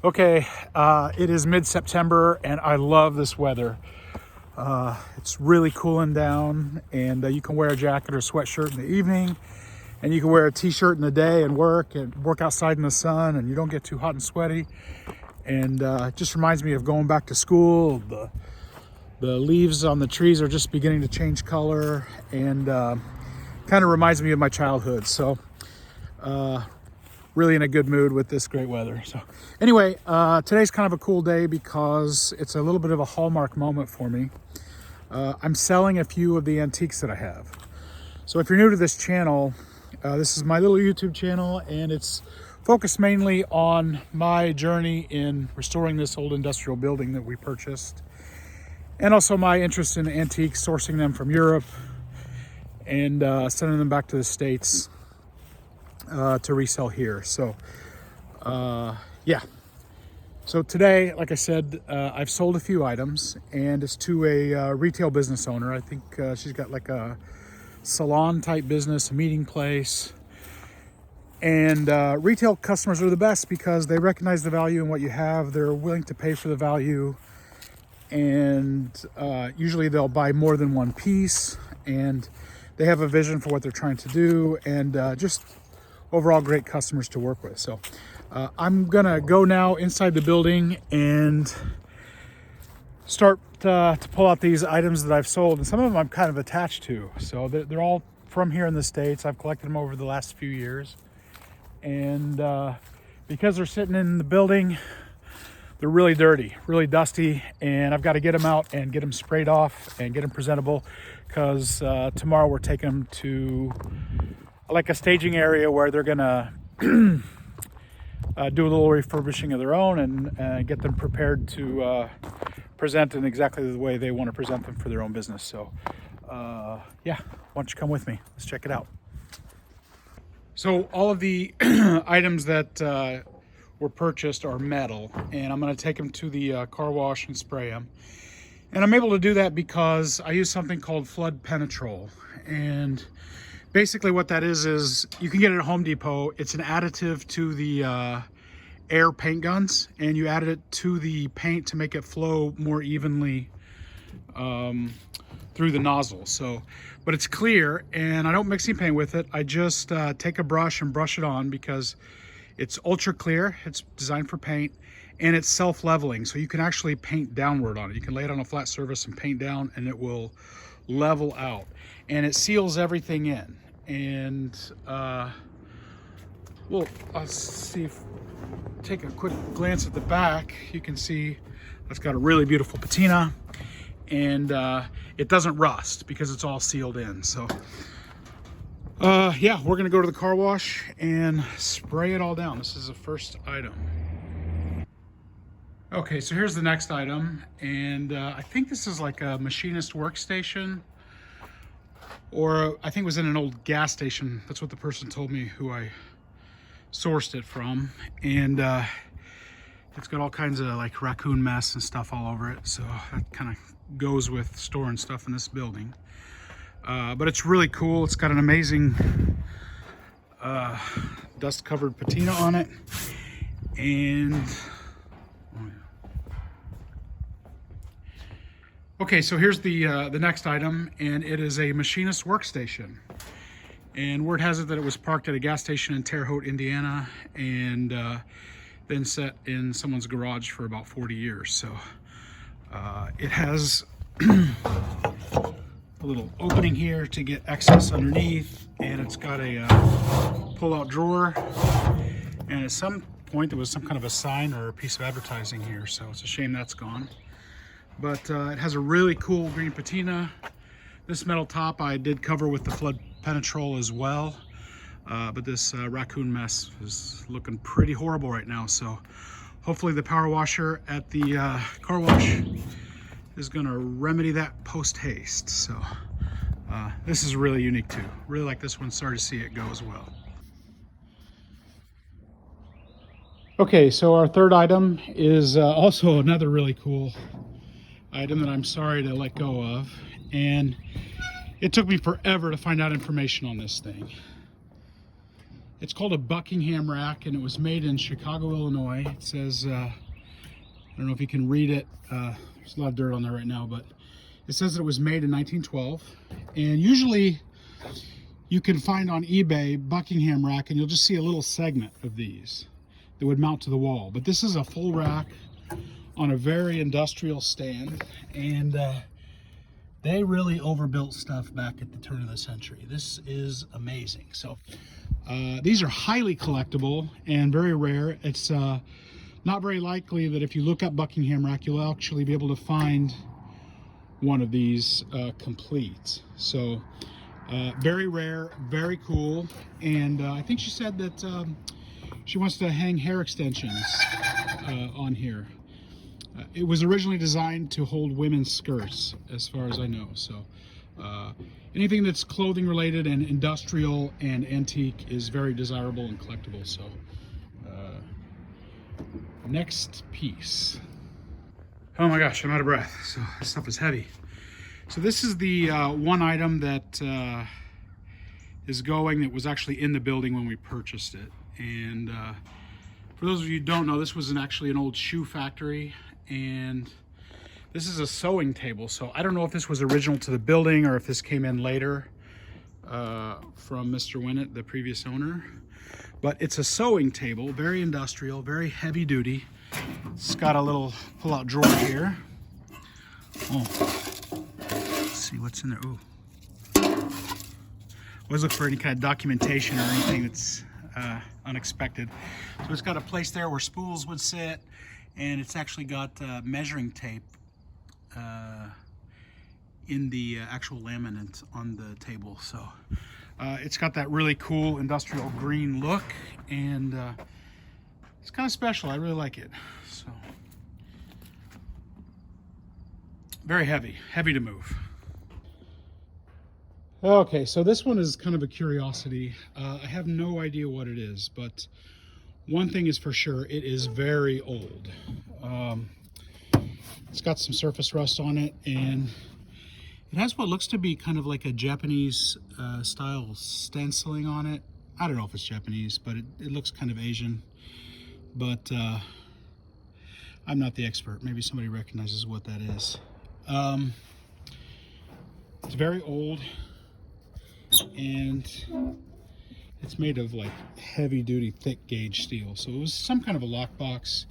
Okay, it is mid-September and I love this weather. It's really cooling down, and you can wear a jacket or sweatshirt in the evening, and you can wear a t-shirt in the day and work outside in the sun, and you don't get too hot and sweaty. And it just reminds me of going back to school. The leaves on the trees are just beginning to change color, and kind of reminds me of my childhood. So really in a good mood with this great weather. So anyway, today's kind of a cool day because it's a little bit of a hallmark moment for me. I'm selling a few of the antiques that I have. So if you're new to this channel, this is my little YouTube channel, and it's focused mainly on my journey in restoring this old industrial building that we purchased, and also my interest in antiques, sourcing them from Europe and sending them back to the States to resell here. So yeah, so today, like I said, I've sold a few items, and it's to a retail business owner. I think she's got like a salon type business, a meeting place. And retail customers are the best because they recognize the value in what you have. They're willing to pay for the value, and usually they'll buy more than one piece, and they have a vision for what they're trying to do, and just overall great customers to work with. So I'm gonna go now inside the building and start to pull out these items that I've sold, and some of them I'm kind of attached to. So they're all from here in the States. I've collected them over the last few years, and because they're sitting in the building, they're really dirty, really dusty, and I've got to get them out and get them sprayed off and get them presentable, because tomorrow we're taking them to like a staging area where they're gonna do a little refurbishing of their own, and get them prepared to present in exactly the way they want to present them for their own business. So yeah, why don't you come with me? Let's check it out. So all of the items that were purchased are metal, and I'm going to take them to the car wash and spray them. And I'm able to do that because I use something called flood penetrol. And basically what that is you can get it at Home Depot. It's an additive to the air paint guns, and you add it to the paint to make it flow more evenly through the nozzle. So, but it's clear, and I don't mix any paint with it. I just take a brush and brush it on because it's ultra clear. It's designed for paint, and it's self-leveling, so you can actually paint downward on it. You can lay it on a flat surface and paint down, and it will level out, and it seals everything in. And well, let's see if take a quick glance at the back. You can see it's got a really beautiful patina, and it doesn't rust because it's all sealed in. So yeah, we're gonna go to the car wash and spray it all down. This is the first item. Okay, so here's the next item, and I think this is like a Machinist workstation, or I think it was in an old gas station. That's what the person told me who I sourced it from. And it's got all kinds of like raccoon mess and stuff all over it, so that kind of goes with storing stuff in this building. But it's really cool. It's got an amazing dust covered patina on it, and okay, so here's the next item, and it is a Machinist workstation. And word has it that it was parked at a gas station in Terre Haute, Indiana, and then set in someone's garage for about 40 years. So it has a little opening here to get access underneath, and it's got a pull-out drawer. And at some point there was some kind of a sign or a piece of advertising here, so it's a shame that's gone. But it has a really cool green patina. This metal top I did cover with the flood penetrol as well, but this raccoon mess is looking pretty horrible right now. So hopefully the power washer at the car wash is gonna remedy that post haste. So this is really unique too. Really like this one. Sorry to see it go as well. Okay, so our third item is also another really cool item that I'm sorry to let go of, and it took me forever to find out information on this thing. It's called a Buckingham rack, and it was made in Chicago, Illinois. It says, I don't know if you can read it. There's a lot of dirt on there right now, but it says that it was made in 1912. And usually you can find on eBay Buckingham rack, and you'll just see a little segment of these that would mount to the wall. But this is a full rack on a very industrial stand, and they really overbuilt stuff back at the turn of the century. This is amazing. So these are highly collectible and very rare. It's not very likely that if you look up Buckingham rack, you'll actually be able to find one of these complete. So very rare, very cool. And I think she said that she wants to hang hair extensions on here. It was originally designed to hold women's skirts, as far as I know. So anything that's clothing related and industrial and antique is very desirable and collectible. So next piece. Oh my gosh, I'm out of breath. So this stuff is heavy. So this is the one item that is going, that was actually in the building when we purchased it. And for those of you who don't know, this was actually an old shoe factory, and this is a sewing table. So I don't know if this was original to the building or if this came in later from Mr. Winnett, the previous owner. But it's a sewing table, very industrial, very heavy duty. It's got a little pull-out drawer here. Oh, let's see what's in there. Ooh. Always look for any kind of documentation or anything that's unexpected. So it's got a place there where spools would sit, and it's actually got measuring tape in the actual laminate on the table. So it's got that really cool industrial green look, and it's kind of special. I really like it. So very heavy to move. Okay, so this one is kind of a curiosity. I have no idea what it is, but one thing is for sure, it is very old. It's got some surface rust on it, and it has what looks to be kind of like a Japanese style stenciling on it. I don't know if it's Japanese, but it looks kind of Asian. But I'm not the expert. Maybe somebody recognizes what that is. It's very old, and it's made of like heavy duty thick gauge steel. So it was some kind of a lockbox,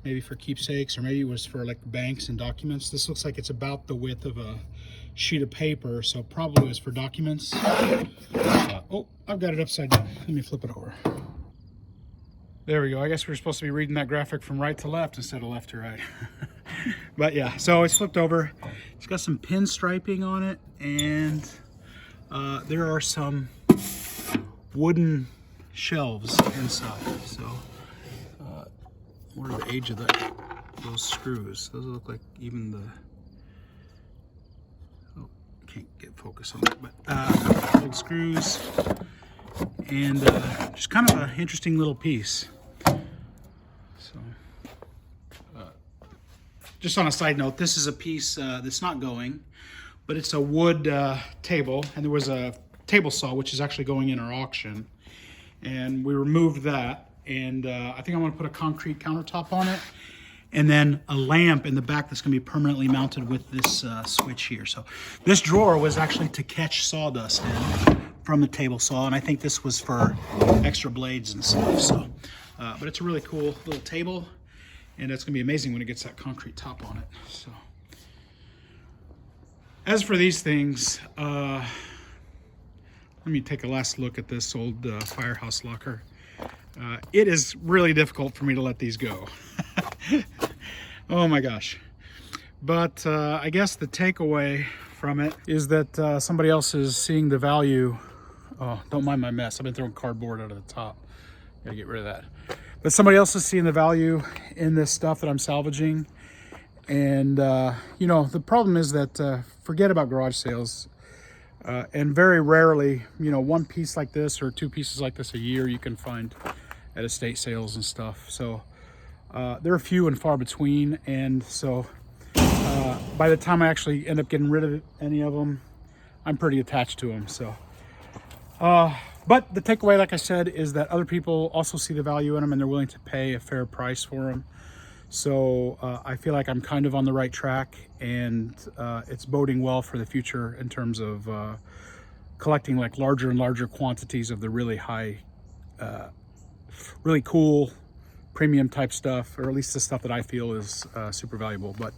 maybe for keepsakes, or maybe it was for like banks and documents. This looks like it's about the width of a sheet of paper, so probably was for documents. Oh, I've got it upside down. Let me flip it over. There we go. I guess we're supposed to be reading that graphic from right to left instead of left to right. But yeah, so it's flipped over. It's got some pin striping on it, and there are some wooden shelves inside. So what are the age of those screws? Those look like even the, oh, can't get focus on that, but old screws, and just kind of an interesting little piece. So just on a side note, this is a piece that's not going, but it's a wood table, and there was a table saw which is actually going in our auction, and we removed that, and I think I want to put a concrete countertop on it, and then a lamp in the back that's going to be permanently mounted with this switch here. So this drawer was actually to catch sawdust in from the table saw, and I think this was for extra blades and stuff. So but it's a really cool little table, and it's going to be amazing when it gets that concrete top on it. So as for these things, let me take a last look at this old firehouse locker. It is really difficult for me to let these go. Oh my gosh. But I guess the takeaway from it is that somebody else is seeing the value. Oh, don't mind my mess. I've been throwing cardboard out of the top. Gotta get rid of that. But somebody else is seeing the value in this stuff that I'm salvaging. And, you know, the problem is that forget about garage sales. And very rarely, you know, one piece like this or two pieces like this a year you can find at estate sales and stuff. So they're few and far between. And so by the time I actually end up getting rid of any of them, I'm pretty attached to them. So But the takeaway, like I said, is that other people also see the value in them and they're willing to pay a fair price for them. So I feel like I'm kind of on the right track, and it's boding well for the future in terms of collecting like larger and larger quantities of the really high, really cool premium type stuff, or at least the stuff that I feel is super valuable. But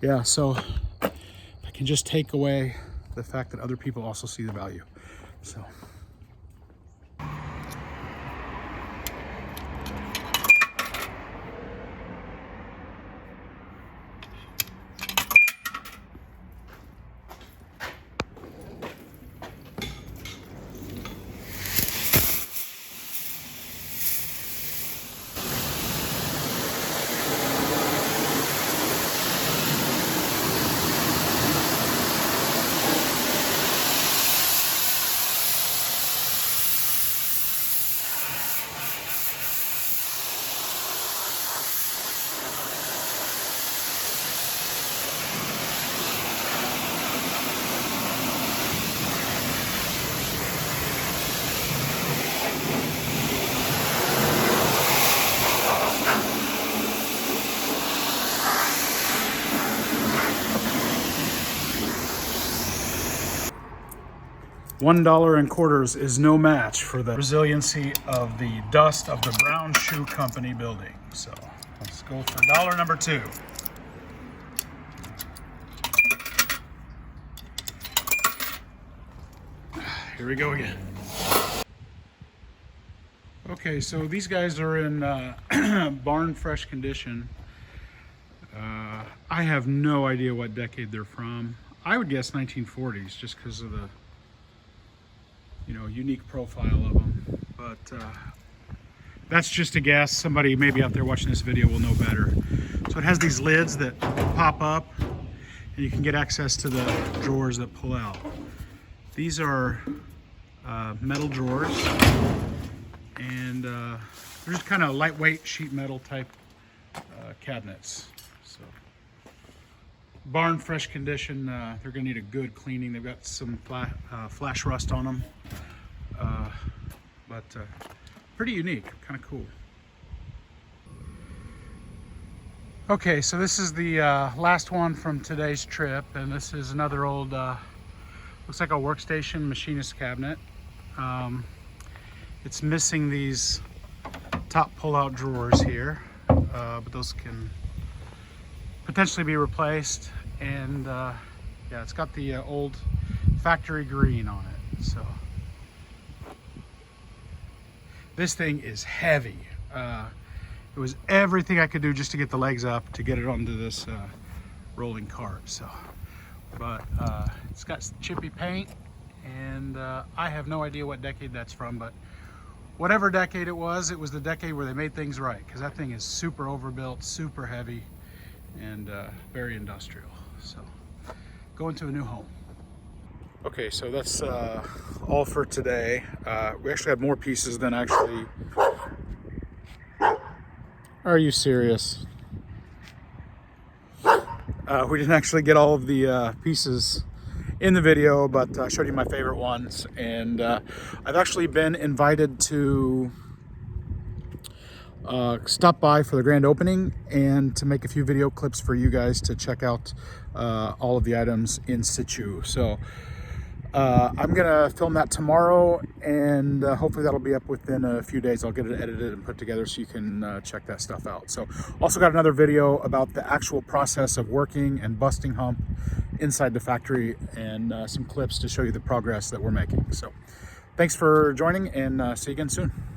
yeah, so I can just take away the fact that other people also see the value. So. $1 in quarters is no match for the resiliency of the dust of the Brown Shoe Company building. So let's go for dollar number 2. Here we go again. Okay, so these guys are in barn fresh condition. I have no idea what decade they're from. I would guess 1940s, just because of the unique profile of them, but that's just a guess. Somebody maybe out there watching this video will know better. So it has these lids that pop up, and you can get access to the drawers that pull out. These are metal drawers, and they're just kind of lightweight sheet metal type cabinets. So barn fresh condition. They're gonna need a good cleaning. They've got some flash rust on them, but pretty unique, kind of cool. Okay, so this is the last one from today's trip, and this is another old, looks like a workstation machinist cabinet. It's missing these top pull-out drawers here, but those can potentially be replaced. And yeah, it's got the old factory green on it. So this thing is heavy. It was everything I could do just to get the legs up to get it onto this rolling cart. So, but it's got chippy paint, and I have no idea what decade that's from, but whatever decade it was the decade where they made things right, because that thing is super overbuilt, super heavy, and very industrial. So going to a new home. Okay, so that's all for today. We actually had more pieces than actually. Are you serious? We didn't actually get all of the pieces in the video, but I showed you my favorite ones, and I've actually been invited to stop by for the grand opening and to make a few video clips for you guys to check out all of the items in situ. So I'm gonna film that tomorrow, and hopefully that'll be up within a few days. I'll get it edited and put together so you can check that stuff out. So also got another video about the actual process of working and busting hump inside the factory, and some clips to show you the progress that we're making. So thanks for joining, and see you again soon.